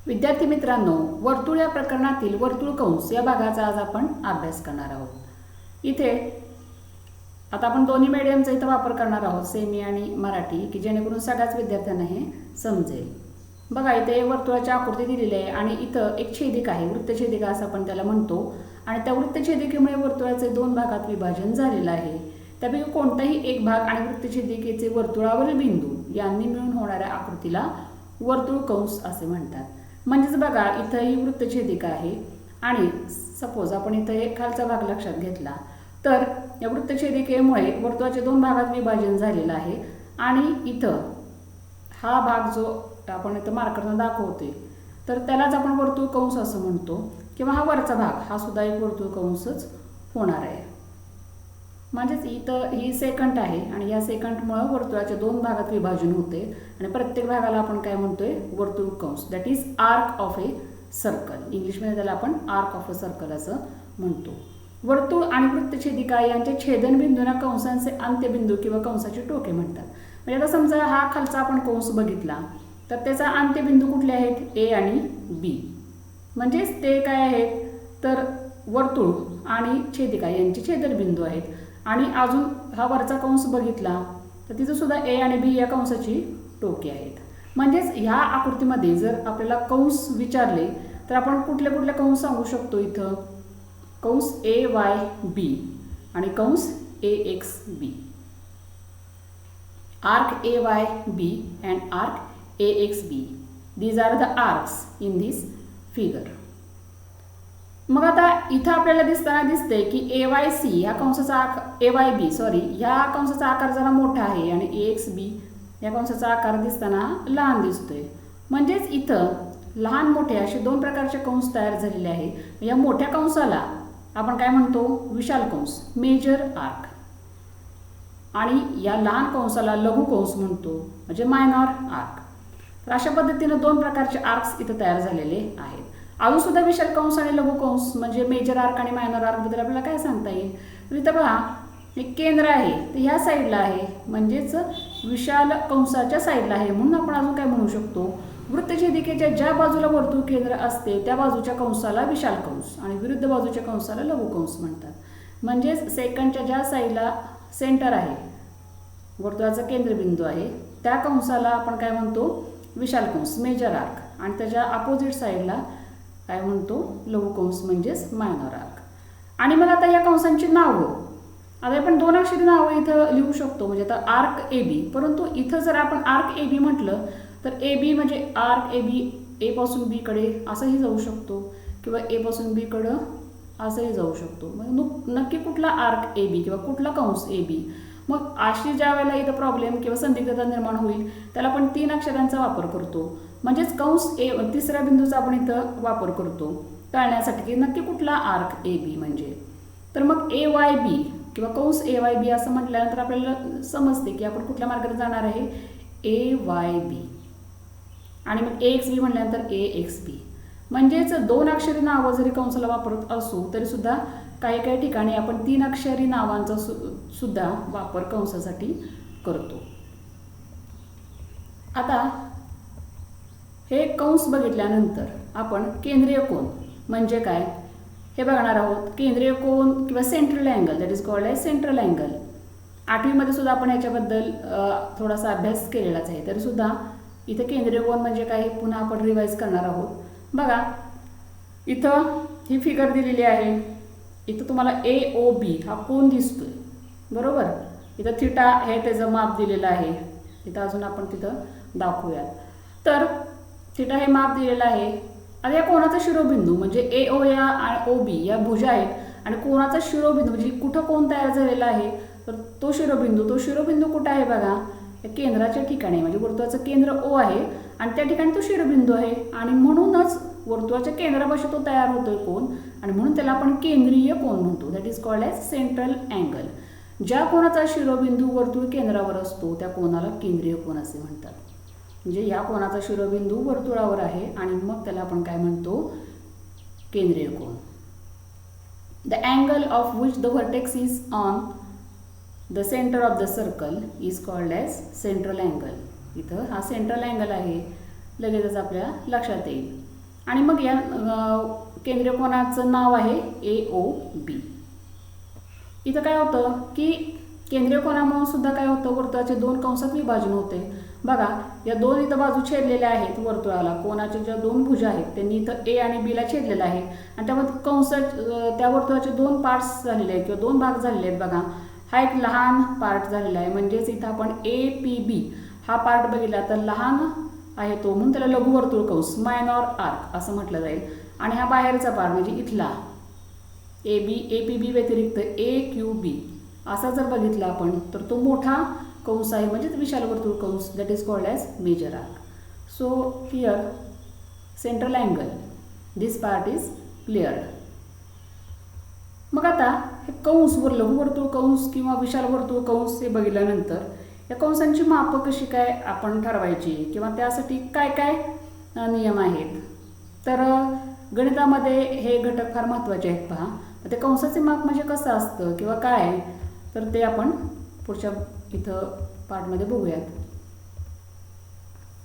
विद्यार्थी मित्रांनो, वर्तुळ या प्रकरणातील वर्तुळ कंस या भागाचा आज आपण अभ्यास करणार आहोत. इथे आता आपण दोन्ही मीडियमचा इथं वापर करणार आहोत, सेमी आणि मराठी, की जेणेकरून सगळ्याच विद्यार्थ्यांना हे समजेल. बघा, इथे वर्तुळाची आकृती दिलेली आहे आणि इथं एक छेदिका आहे, वृत्तछेदिका असं आपण त्याला म्हणतो. आणि त्या वृत्तछेदिकेमुळे वर्तुळाचे दोन भागात विभाजन झालेलं आहे. त्यापैकी कोणताही एक भाग आणि वृत्तछेदिकेचे वर्तुळावरील बिंदू यांनी मिळून होणाऱ्या आकृतीला वर्तुळ कंस असे म्हणतात. म्हणजेच बघा, इथं ही वृत्तछेदिका आहे आणि सपोज आपण इथं एक खालचा भाग लक्षात घेतला तर या वृत्तछेदिकेमुळे वर्तुळाचे दोन भागात विभाजन झालेलं आहे. आणि इथं हा भाग जो आपण इथं मार्करनं दाखवतोय तर त्यालाच आपण वर्तुळ कंस असं म्हणतो, किंवा हा वरचा भाग हा सुद्धा एक वर्तुळ कंसच होणार आहे. म्हणजेच इथं ही सेकंट आहे आणि या सेकंटमुळे वर्तुळाच्या दोन भागात विभाजन होते आणि प्रत्येक भागाला आपण काय म्हणतोय, वर्तुळ कंस, that is arc of a circle. इंग्लिशमध्ये त्याला आपण आर्क ऑफ अ सर्कल असं म्हणतो. वर्तुळ आणि वृत्तछेदिका यांच्या छेदनबिंदूंना कंसांचे अंत्यबिंदू किंवा कंसाची टोके म्हणतात. म्हणजे आता समजा हा खालचा आपण कंस बघितला तर त्याचा अंत्यबिंदू कुठले आहेत, ए आणि बी. म्हणजेच ते काय आहेत तर वर्तुळ आणि छेदिका यांचे छेदनबिंदू आहेत. आणि अजून हा वरचा कंस बघितला तर तिथं सुद्धा ए आणि बी या कंसाची टोके आहेत. म्हणजेच ह्या आकृतीमध्ये जर आपल्याला कंस विचारले तर आपण कुठले कुठले कंस सांगू शकतो. इथं कंस ए वाय बी आणि कंस A X B. Arc A Y B and arc A X B, these are the arcs in this figure. मग आता इथं आपल्याला दिसते की ए वाय सी ह्या कंसाचा आकार, ए वाय बी सॉरी, ह्या कंसाचा आकार जरा मोठा आहे आणि ए एक्स बी या कंसाचा आकार दिसताना लहान दिसतोय. म्हणजेच इथं लहान मोठे असे दोन प्रकारचे कंस तयार झालेले आहे. या मोठ्या कंसाला आपण काय म्हणतो, विशाल कंस, मेजर आर्क. आणि या लहान कंसाला लघु कंस म्हणतो, म्हणजे मायनॉर आर्क. तर अशा पद्धतीने दोन प्रकारचे आर्क्स इथं तयार झालेले आहेत. अजून सुद्धा विशाल कंस आणि लघु कंस म्हणजे मेजर आर्क आणि मायनर आर्क बद्दल आपल्याला काय सांगता येईल. तर इथं पहा, एक केंद्र आहे ते ह्या साईडला आहे, म्हणजेच विशाल कंसाच्या साईडला आहे. म्हणून आपण अजून काय म्हणू शकतो, वृत्तछेदिकेच्या ज्या बाजूला वर्तुळ केंद्र असते त्या बाजूच्या कंसाला विशाल कंस आणि विरुद्ध बाजूच्या कंसाला लघु कंस म्हणतात. म्हणजेच सेकंडच्या ज्या साईडला सेंटर आहे, वर्तुळाचा केंद्रबिंदू आहे, त्या कंसाला आपण काय म्हणतो, विशाल कंस, मेजर आर्क. आणि त्याच्या अपोजिट साईडला काय म्हणतो, लघु कंस म्हणजेच मायनॉर आर्क. आणि मग आता या कंसांची नावं, आता आपण दोन अक्षरी नावं इथं लिहू शकतो, म्हणजे आता आर्क ए बी. परंतु इथं जर आपण आर्क ए बी म्हटलं तर ए बी म्हणजे आर्क ए बी, ए पासून बी कडे असंही जाऊ शकतो किंवा ए पासून बी कडं असंही जाऊ शकतो. मग नक्की कुठला आर्क ए बी किंवा कुठला कंस ए बी. मग अशी ज्या वेळेला इथं प्रॉब्लेम किंवा संदिग्धता निर्माण होईल त्याला आपण तीन अक्षरांचा वापर करतो. म्हणजेच कंस ए, तिसऱ्या बिंदूचा आपण इथं वापर करतो टाळण्यासाठी की नक्की कुठला आर्क ए बी म्हणजे. तर मग ए वाय बी किंवा कंस ए वाय बी असं म्हटल्यानंतर आपल्याला समजते की आपण कुठल्या मार्गाने जाणार आहे, ए वाय बी. आणि मग ए एक्स बी म्हटल्यानंतर ए एक्स बी. म्हणजेच दोन अक्षरी नावं जरी कंसाला वापरत असू तरी सुद्धा काही काही ठिकाणी आपण तीन अक्षरी नावांचा सुद्धा वापर कंसासाठी करतो. आता हे कंस बघितल्यानंतर आपण केंद्रीय कोन म्हणजे काय हे बघणार आहोत. केंद्रीय कोन किंवा central angle, that is called as central angle. आठवीमध्ये सुद्धा आपण याच्याबद्दल थोडासा अभ्यास केलेलाच आहे, तरी सुद्धा इथं केंद्रीय कोन म्हणजे काय पुन्हा आपण रिवाईज करणार आहोत. बघा, इथं ही फिगर दिलेली आहे. इथं तुम्हाला ए ओ बी हा कोन दिसतोय, बरोबर. इथं थिटा हे त्याचं माप दिलेलं आहे. इथं अजून आपण तिथं दाखवूयात. तर थिटा हे माप दिलेलं आहे. आता या कोणाचा शिरोबिंदू म्हणजे ए ओ या आणि ओ बी या भुजा आहेत आणि कोणाचा शिरोबिंदू म्हणजे कुठं कोण तयार झालेला आहे तर तो शिरोबिंदू कुठं आहे बघा, या केंद्राच्या ठिकाणी, म्हणजे वर्तुळाचं केंद्र ओ आहे आणि त्या ठिकाणी तो शिरोबिंदू आहे. आणि म्हणूनच वर्तुळाच्या केंद्रापाशी तो तयार होतोय कोन आणि म्हणून त्याला आपण केंद्रीय कोन म्हणतो, that is called as central angle. ज्या कोणाचा शिरोबिंदू वर्तुळ केंद्रावर असतो त्या कोनाला केंद्रीय कोन असे म्हणतात. म्हणजे या कोणाचा शिरोबिंदू वर्तुळावर आहे आणि मग त्याला आपण काय म्हणतो, केंद्रीय कोन. The angle of which the vertex is on the centre of the circle is called as central angle. इथं हा सेंट्रल अँगल आहे, लगेचच आपल्या लक्षात येईल. आणि मग या केंद्रीय कोनाचं नाव आहे AOB. इथं काय होतं की केंद्रीय कोनामुळे सुद्धा काय होतं, वर्तुळाचे 2 कंसात विभाजन होते. बघा, या 2 इथं बाजू छेदलेल्या आहेत वर्तुळाला. कोनाच्या ज्या 2 भुजा आहेत त्यांनी इथं A आणि B ला छेदलेलं आहे आणि त्यामध्ये कंस त्या वर्तुळाचे 2 पार्ट्स झालेले आहेत किंवा 2 भाग झालेले आहेत. बघा, हा एक लहान पार्ट झालेला आहे, म्हणजेच इथं आपण APB हा पार्ट बघितला तर लहान आहे तो, म्हणून त्याला लघुवर्तुळ कंस मायनॉर आर्क असं म्हटलं जाईल. आणि हा बाहेरचा पार्ट म्हणजे इथला APB व्यतिरिक्त AQB असा जर बघितला आपण तर तो मोठा कंस आहे, म्हणजेच विशाल वर्तुळ कंस, that is called as major arc. So here central angle this part is cleared. मग आता हे कंस वर लघुवर्तुळ कंस किंवा विशाल वर्तुळ कंस हे बघितल्यानंतर या कंसांची मापं कशी काय आपण ठरवायची किंवा त्यासाठी काय काय नियम आहेत, तर गणितामध्ये हे घटक फार महत्त्वाचे आहेत. पहा, ते कंसाचे माप म्हणजे कसं असतं किंवा काय, तर ते आपण पुढच्या इथं पार्टमध्ये बघूयात.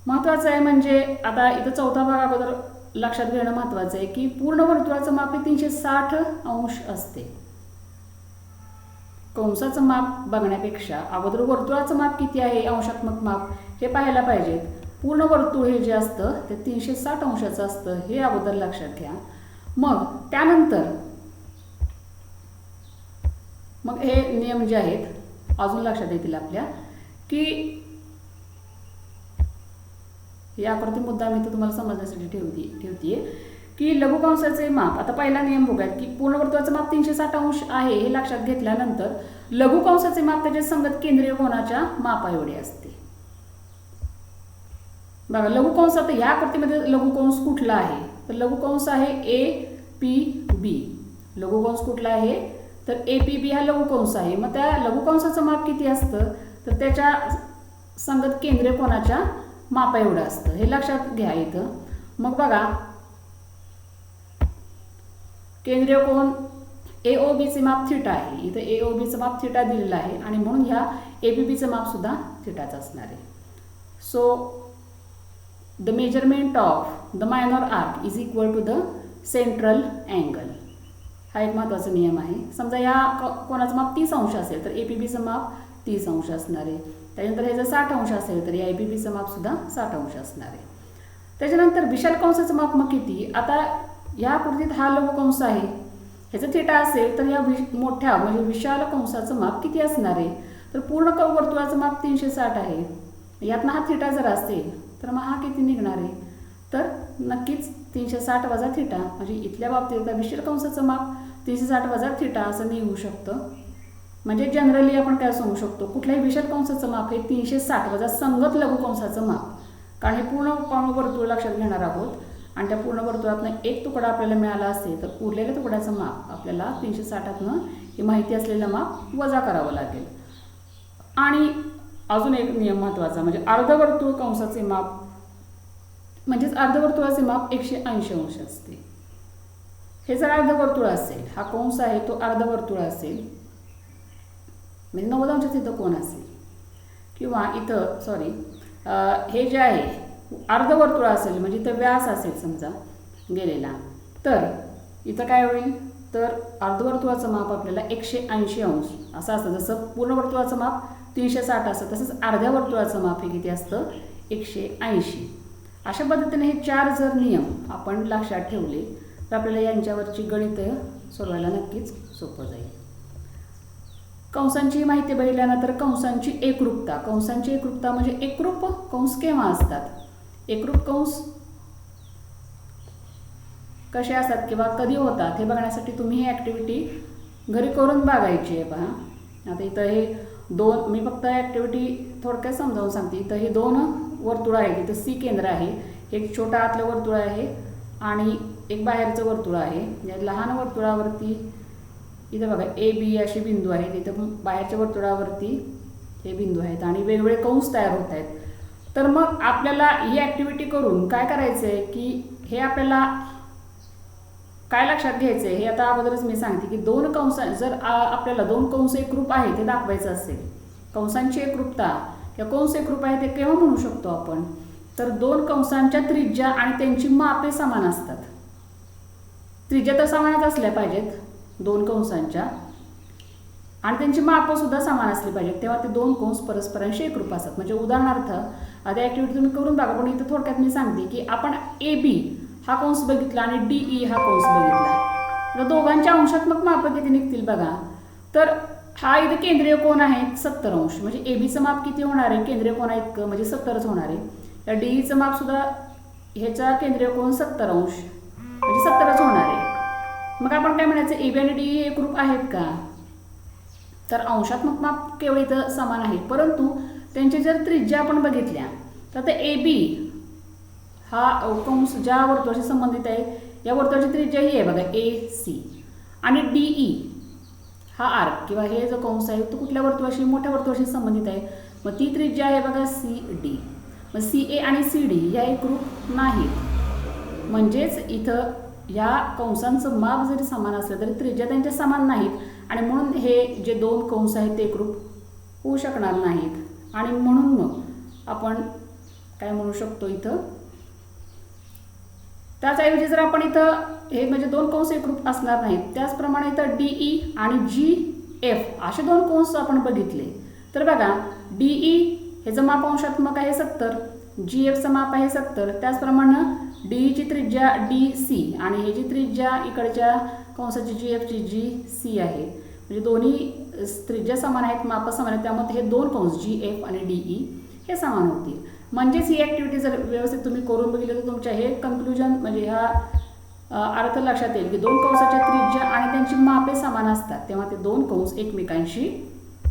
महत्त्वाचं आहे म्हणजे आता इथं चौथा भाग अगोदर लक्षात घेणं महत्त्वाचं आहे की पूर्ण वर्तुळाचं माप हे 360 अंश असते. कंसाचं माप बघण्यापेक्षा अगोदर वर्तुळाचं माप किती आहे, अंशात्मक माप हे पाहायला पाहिजेत. पूर्ण वर्तुळ हे जे असतं ते 360 अंशाचं असतं, हे अगोदर लक्षात घ्या. मग त्यानंतर मग हे नियम जे आहेत अजून लक्षात येतील आपल्या, की या आकृती मुद्दा मी तर तुम्हाला समजण्यासाठी ठेवते की लघुकंसाचे माप. आता पहिला नियम बघूयात की पूर्ण वर्तुळाचं माप 360 अंश आहे हे लक्षात घेतल्यानंतर लघुकंसाचे माप त्याच्या संगत केंद्रीय कोनाच्या मापा एवढे असते. बघा, लघुकंसात या आकृतीमध्ये लघुकंस कुठला आहे, तर लघुकंस आहे APB. लघुकंस कुठला आहे तर APB हा लघुकंस आहे. मग त्या लघुकंसाचं माप किती असतं तर त्याच्या संगत केंद्रीय कोनाच्या मापा एवढं असतं, हे लक्षात घ्या इथं. मग बघा, केंद्रीय कोन AOBचे माप थिटा आहे. इथं AOBचं माप थिटा दिलेलं आहे आणि म्हणून ह्या APBचं माप सुद्धा थिटाच असणार आहे. So the measurement of the minor arc is equal to the central angle. हा एक महत्त्वाचा नियम आहे. समजा या कोणाचं माप 30 अंश असेल तर APBचं माप 30 अंश असणार आहे. त्याच्यानंतर हे जर 60 अंश असेल तर या APBचं माप सुद्धा 60 अंश असणार आहे. त्याच्यानंतर विशाल कंसाचं माप मग किती, आता या आकृतीत हा लघुकंस आहे, ह्याचं थिटा असेल तर या मोठ्या म्हणजे विशाल कंसाचं माप किती असणार आहे, तर पूर्ण वर्तुळाचं माप 360 आहे. यातनं हा थिटा जर असेल तर मग हा किती निघणार आहे, तर नक्कीच 360 वजा थिटा, म्हणजे इथल्या बाबतीत विशाल कंसाचं माप 360 वजा थिटा असं निघू शकतं. म्हणजे जनरली आपण काय सांगू शकतो, कुठल्याही विशाल कंसाचं माप हे 360 वजा संगत लघुकंसाचं माप, कारण हे पूर्ण वर्तुळ लक्षात घेणार आहोत आणि त्या पूर्ण वर्तुळातनं एक तुकडा आपल्याला मिळाला असेल तर उरलेल्या तुकड्याचं माप आपल्याला 360तनं हे माहिती असलेलं माप वजा करावं लागेल. आणि अजून एक नियम महत्त्वाचा म्हणजे अर्धवर्तुळ कंसाचे माप, म्हणजेच अर्धवर्तुळाचे माप 180 अंश असते. हे जर अर्धवर्तुळ असेल, हा कंस आहे तो अर्धवर्तुळ असेल म्हणजे 90 अंशाचा इथं कोन असेल किंवा इथं हे जे आहे अर्धवर्तुळ असेल म्हणजे इथं व्यास असेल समजा गेलेला, तर इथं काय होईल तर अर्धवर्तुळाचं माप आपल्याला 180 अंश असं असतं. जसं पूर्ण वर्तुळाचं माप 360 असतं तसंच अर्ध्या वर्तुळाचं माप हे किती असतं 180. अशा पद्धतीने हे 4 जर नियम आपण लक्षात ठेवले तर आपल्याला यांच्यावरची गणितं सोडवायला नक्कीच सोपं जाईल. कंसांची माहिती बघितल्यानंतर कंसांची एकरूपता. कंसांची एकरूपता म्हणजे एकरूप कंस केव्हा असतात, एकरूप कंस कसे असतात किंवा कधी होतात हे बघण्यासाठी तुम्ही ही ॲक्टिव्हिटी घरी करून बघायची आहे. पहा, आता इथं हे 2 मी फक्त ॲक्टिव्हिटी थोडक्यात समजावून सांगते. इथं हे 2 वर्तुळ आहेत. इथं C केंद्र आहे, एक छोटा आतलं वर्तुळ आहे आणि एक बाहेरचं वर्तुळ आहे. या लहान वर्तुळावरती इथं बघा AB असे बिंदू आहेत, इथं बाहेरच्या वर्तुळावरती हे बिंदू आहेत आणि वेगवेगळे कंस तयार होत आहेत. तर मग आपल्याला ही ॲक्टिव्हिटी करून काय करायचं आहे की हे आपल्याला काय लक्षात घ्यायचं आहे हे आता अगोदरच मी सांगते की 2 कंस जर आपल्याला 2 कंस एकरूप आहे ते दाखवायचं असेल, कंसांची एकरूपता किंवा कंस एकरूप आहे ते केव्हा म्हणू शकतो आपण, तर दोन कंसांच्या त्रिज्या आणि त्यांची मापे समान असतात. त्रिज्या तर समानच असल्या पाहिजेत दोन कंसांच्या आणि त्यांची मापं सुद्धा समान असली पाहिजेत, तेव्हा ते दोन कंस परस्परांशी एकरूप असतात. म्हणजे उदाहरणार्थ आता ॲक्टिव्हिटी तुम्ही करून बघा, पण इथं थोडक्यात मी सांगते की आपण AB हा कंस बघितला आणि DE हा कंस बघितला, तर दोघांच्या अंशात्मक मापं किती निघतील बघा. तर हा इथे केंद्रीय कोन आहे 70 अंश, म्हणजे ABचं माप किती होणार आहे केंद्रीय कोना इतकं, म्हणजे 70च होणार आहे. या DEचं माप सुद्धा ह्याचा केंद्रीय कोन 70 अंश म्हणजे 70च होणार आहे. मग आपण काय म्हणायचं, AB आणि DE एकरूप आहेत का? तर अंशात्मक माप केवळ इथं समान आहे, परंतु त्यांची जर त्रिज्या आपण बघितल्या तर ते AB हा कंस ज्या वर्तुळाशी संबंधित आहे या वर्तुळाची त्रिज्या ही आहे बघा AC, आणि DE हा आर्क किंवा हे जो कंस आहे तो कुठल्या वर्तुळाशी, मोठ्या वर्तुळाशी संबंधित आहे. मग ती त्रिज्या आहे बघा CD. मग CA आणि CD या एकरूप नाहीत. म्हणजेच इथं या कंसांचं माप जरी समान असलं तरी त्रिज्या त्यांच्या समान नाहीत, आणि म्हणून हे जे दोन कंस आहेत ते एकरूप होऊ शकणार नाहीत. आणि म्हणून मग आपण काय म्हणू शकतो इथं, त्याचऐवजी जर आपण इथं हे म्हणजे दोन कंस एकरूप असणार नाहीत, त्याचप्रमाणे इथं DE आणि GF असे दोन कंस आपण बघितले तर बघा DE ह्याचं माप अंशात्मक आहे 70, GFचं माप आहे 70, त्याचप्रमाणे DEची त्रिज्या DC आणि ह्याची त्रिज्या इकडच्या कंसाची GFची GC आहे. म्हणजे दोन्ही त्रिज्या समान आहेत, माप समान आहेत, त्यामुळे हे दोन कंस GF आणि DE हे समान होतील. म्हणजेच ही ॲक्टिव्हिटी जर व्यवस्थित तुम्ही करून बघितलं तर तुमच्या हे कन्क्लुजन म्हणजे ह्या अर्थ लक्षात येईल की दोन कंसाच्या त्रिज्या आणि त्यांची मापे समान असतात, तेव्हा ते दोन कंस एकमेकांशी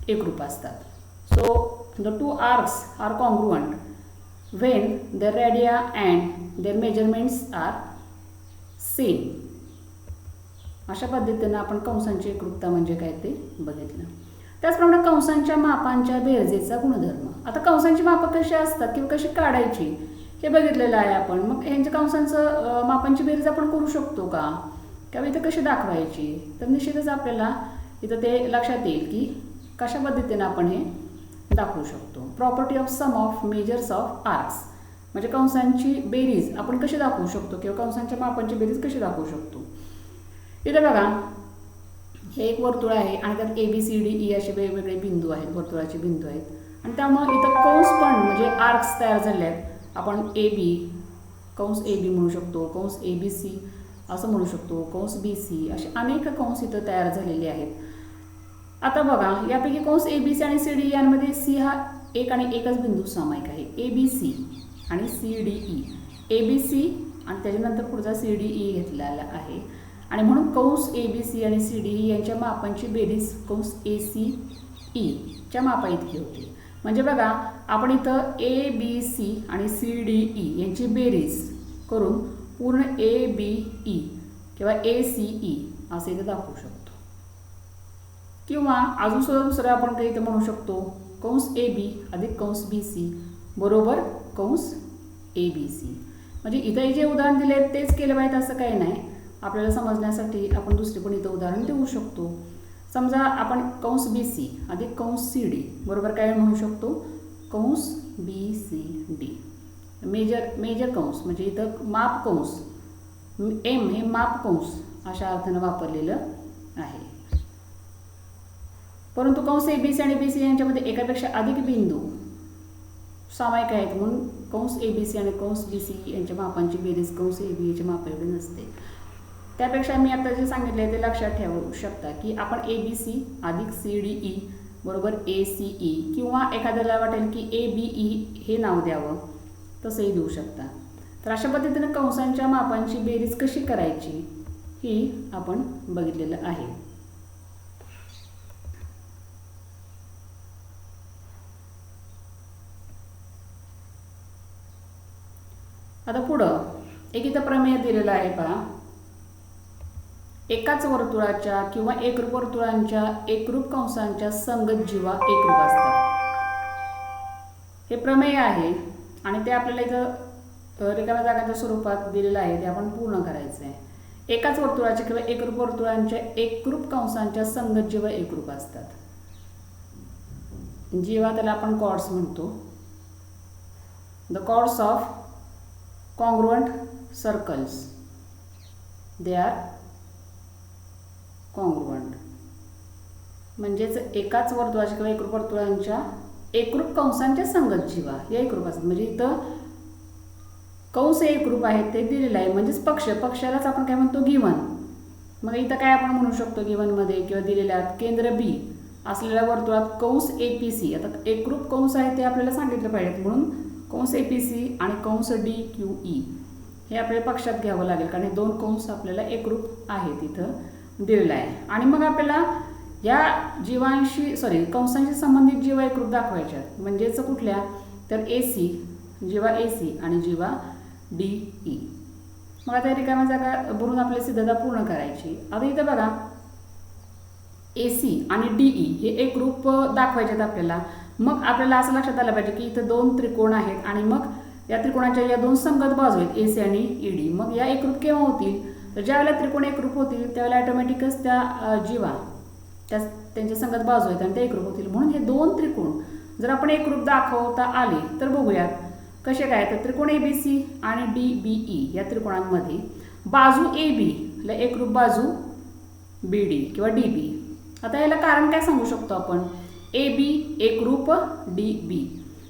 एकरूप असतात. So the two arcs are congruent when their radii and their measurements are same. अशा पद्धतीनं आपण कंसांची एकरूपता म्हणजे काय ते बघितलं. त्याचप्रमाणे कंसांच्या मापांच्या बेरजेचा गुणधर्म. आता कंसांची मापं कशी असतात किंवा कशी काढायची हे बघितलेलं आहे आपण. मग ह्यांच्या कंसांचं मापांची बेरीज आपण करू शकतो का, किंवा इथं कशी दाखवायची, तर निश्चितच आपल्याला इथं ते लक्षात येईल की कशा पद्धतीनं आपण हे दाखवू शकतो. Property of sum of measures of arcs, म्हणजे कंसांची बेरीज आपण कशी दाखवू शकतो किंवा कंसांच्या मापांची बेरीज कशी दाखवू शकतो. इथे बघा हे एक वर्तुळ आहे आणि त्यात ABCDE असे वेगवेगळे बिंदू आहेत, वर्तुळाचे बिंदू आहेत, आणि त्यामुळे इथं कंस पण म्हणजे आर्क्स तयार झाले आहेत. आपण AB कंस AB म्हणू शकतो, कंस ABC असं म्हणू शकतो, कंस BC असे अनेक कंस इथं तयार झालेले आहेत. आता बघा यापैकी कंस ABC आणि CD यांमध्ये C हा एक आणि एकच बिंदू सामायिक आहे. ABC आणि CDE, ABC आणि त्याच्यानंतर पुढचा CDE घेतलेला आहे, आणि म्हणून कंस ABC आणि CDE यांच्या मापांची बेरीज कंस ACE च्या मापा इतकी होती. म्हणजे बघा आपण इथं ABC आणि CDE यांची बेरीज करून पूर्ण ABE किंवा ACE असे इथं दाखवू शकतो. किंवा अजून सुद्धा दुसरं आपण काही इथं म्हणू शकतो कंस AB अधिक कंस BC बरोबर कंस ABC. म्हणजे इथं जे उदाहरण दिले तेच केलं पाहिजे असं काही नाही. आपल्याला समजण्यासाठी आपण दुसरी पण इथं उदाहरण देऊ शकतो. समजा आपण कंस BC अधिक कंस CD बरोबर काय म्हणू शकतो, कंस BCD. मेजर कंस म्हणजे इथं माप कंस, M हे माप कंस अशा अर्थानं वापरलेलं आहे. परंतु कंस ABC आणि BC यांच्यामध्ये एकापेक्षा अधिक बिंदू सामायिक आहेत, म्हणून कंस ABC आणि कंस BC यांच्या मापांची बेरीज कंस ABच्या मापा एवढी नसते. त्यापेक्षा मी आता जे सांगितले ते लक्षात ठेवू शकता की आपण ABC अधिक CDE बरोबर ACE, किंवा एखाद्याला वाटेल की ABE हे नाव द्यावं तसंही देऊ शकता. तर अशा पद्धतीने कंसांच्या मापांची बेरीज कशी करायची ही आपण बघितलेलं आहे. आता पुढं एक इथं प्रमेय दिलेला आहे पहा. एकाच वर्तुळाच्या किंवा एकरूप वर्तुळांच्या एकरूप कंसांच्या संगत जीवा एकरूप असतात. हे प्रमेय आहे आणि ते आपल्याला इथं रिकाम्या जागांच्या स्वरूपात दिलेलं आहे, ते आपण पूर्ण करायचं आहे. एकाच वर्तुळाच्या किंवा एकरूप वर्तुळांच्या एकरूप कंसांच्या संगत जीवा एकरूप असतात. जीवा त्याला आपण कॉर्ड्स म्हणतो. The chords of congruent circles, they are congruent. म्हणजेच एकाच वर्तुळाच्या किंवा एकरूप वर्तुळांच्या एकरूप कंसांच्या संगत जीवा या एकरूप असतात. म्हणजे इथं कंस एकरूप आहेत ते दिलेलं आहे, म्हणजेच पक्षालाच आपण काय म्हणतो गिवन. मग इथं काय आपण म्हणू शकतो गिवनमध्ये किंवा दिलेल्या केंद्र बी असलेल्या वर्तुळात कंस APC, आता एकरूप कंस आहे ते आपल्याला सांगितलं पाहिजेत, म्हणून कंस APC आणि कंस DQE हे आपल्याला पक्षात घ्यावं लागेल, कारण हे दोन कंस आपल्याला एकरूप आहेत इथं दिलेलं आहे. आणि मग आपल्याला या कंसांशी संबंधित जीवा एकरूप दाखवायच्या, म्हणजेच कुठल्या तर AC, जीवा AC आणि जीवा DE. मग आता रिकाम्या जागा भरून आपली सिद्धता पूर्ण करायची. आता इथं बघा AC आणि DE हे एकरूप दाखवायचे आपल्याला. मग आपल्याला असं लक्षात आलं पाहिजे की इथं दोन त्रिकोण आहेत आणि मग या त्रिकोणाच्या या दोन संगत बाजू आहेत AC आणि ED. मग या एकरूप केव्हा होतील तर ज्यावेळेला त्रिकोण एकरूप होतील त्यावेळेला ऑटोमॅटिकच त्या जीवा त्यांच्या संगत बाजू आहेत आणि ते एकरूप होतील. म्हणून हे दोन त्रिकोण जर आपण एकरूप दाखवता आले तर बघूयात कसे काय. तर त्रिकोण ABC आणि DBE या त्रिकोणांमध्ये बाजू AB ला एकरूप बाजू BD किंवा DB. आता याला कारण काय सांगू शकतो आपण, AB एकरूप DB.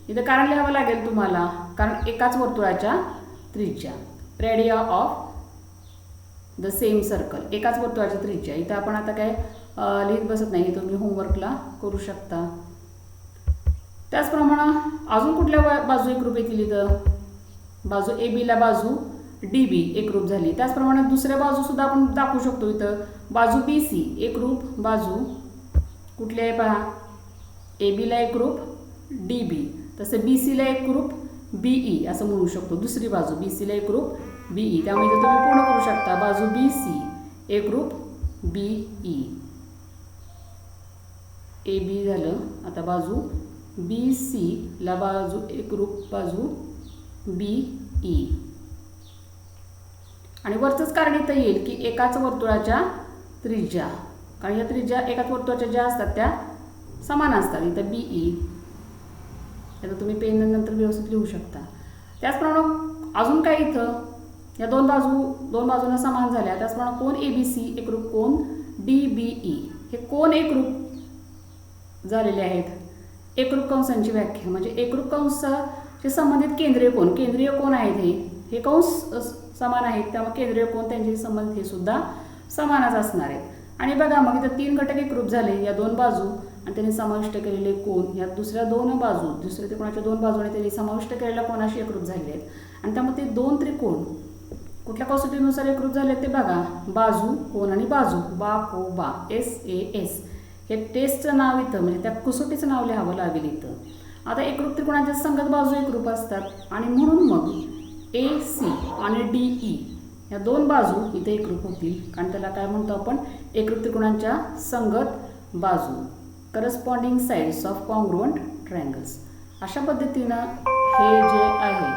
इथं कारण लिहावं लागेल तुम्हाला, कारण एकाच वर्तुळाच्या त्रिज्या, radio of the same circle, एकाच वर्तुळाच्या त्रिज्या. इथं आपण आता काय लिहित बसत नाही, तुम्ही होमवर्कला करू शकता. त्याचप्रमाणे अजून कुठल्या बाजू एकरूप येतील, इथं बाजू AB ला बाजू DB एकरूप झाली. त्याचप्रमाणे दुसऱ्या बाजू सुद्धा आपण दाखवू शकतो. इथं बाजू BC एकरूप बाजू कुठली आहे पहा, AB ला एकरूप DB, तसं BC ला एकरूप BE असं म्हणू शकतो. दुसरी बाजू BC ला एकरूप BE, त्यामुळे इथं तुम्ही पूर्ण करू शकता बाजू BC एकरूप BE. AB झालं. आता बाजू BC ला बाजू एकरूप बाजू BE. आणि वरचंच कारण इथं येईल की एकाच वर्तुळाच्या त्रिज्या, कारण या त्रिज्या एकाच वर्तुळाच्या ज्या असतात त्या समान असतात. इथं BE, आता तुम्ही पेन नंतर व्यवस्थित लिहू शकता. त्याचप्रमाणे अजून काय, इथं या दोन बाजूंना समान झाल्या. त्याचप्रमाणे कोन ABC एकरूप कोन DBE, हे कोन एकरूप झालेले आहेत. एकरूप कंसांची व्याख्या म्हणजे एकरूप कंसाचे संबंधित केंद्रीय कोन आहेत. हे कंस समान आहेत, त्यामुळे केंद्रीय कोन त्यांचे संबंधित हे सुद्धा समानच असणार आहेत. आणि बघा मग इथं तीन घटक एकरूप झाले, या दोन बाजू आणि त्यांनी समाविष्ट केलेले कोन, या दुसऱ्या त्रिकोणाच्या दोन बाजूने त्यांनी समाविष्ट केलेल्या कोनाशी एकरूप झाले आहेत. आणि त्यामुळे ते दोन त्रिकोण कुठल्या कसोटीनुसार एकरूप झाले ते बघा, बाजू कोन आणि बाजू, बा को बा, SAS हे टेस्टचं नाव इथं म्हणजे त्या कसोटीचं नाव लिहावं लागेल इथं. आता एकरूप त्रिकोणाच्या संगत बाजू एकरूप असतात आणि म्हणून मग AC आणि DE या दोन बाजू इथे एकरूप होतील, कारण त्याला काय म्हणतो आपण, एकरूप त्रिकोणांच्या संगत बाजू, corresponding sides of congruent triangles. अशा पद्धतीनं हे जे आहे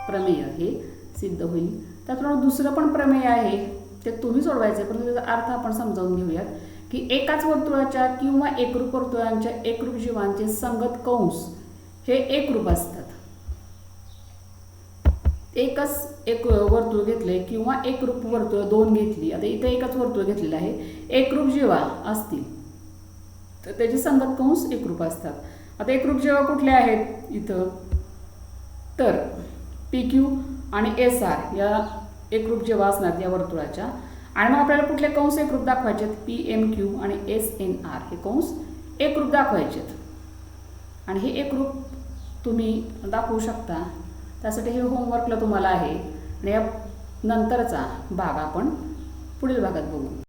प्रमेय हे सिद्ध होईल. त्याचप्रमाणे दुसरं पण प्रमेय आहे ते तुम्ही सोडवायचं, परंतु त्याचा अर्थ आपण समजावून घेऊयात की एकाच वर्तुळाच्या किंवा एकरूप वर्तुळांच्या एकरूप जीवांचे संगत कंस हे एकरूप असतात. एक वर्तुळ घेतले किंवा एकरूप वर्तुळ दोन घेतली, आता इथे एकच वर्तुळ घेतलेलं आहे, एकरूप जीवा असतील तर त्याचे संगत कंस एकरूप असतात. आता एकरूप जीवा कुठले आहेत इथं तर PQ आणि SR या एकरूप जीवा असणार या वर्तुळाच्या. आणि मग आपल्याला कुठले कंस एकरूप दाखवायचे आहेत, PMQ आणि SNR हे कंस एकरूप दाखवायचे आहेत. आणि हे एकरूप तुम्ही दाखवू शकता. त्यासाठी हे होमवर्कला तुम्हाला आहे आणि या नंतरचा भाग आपण पुढील भागात बघू.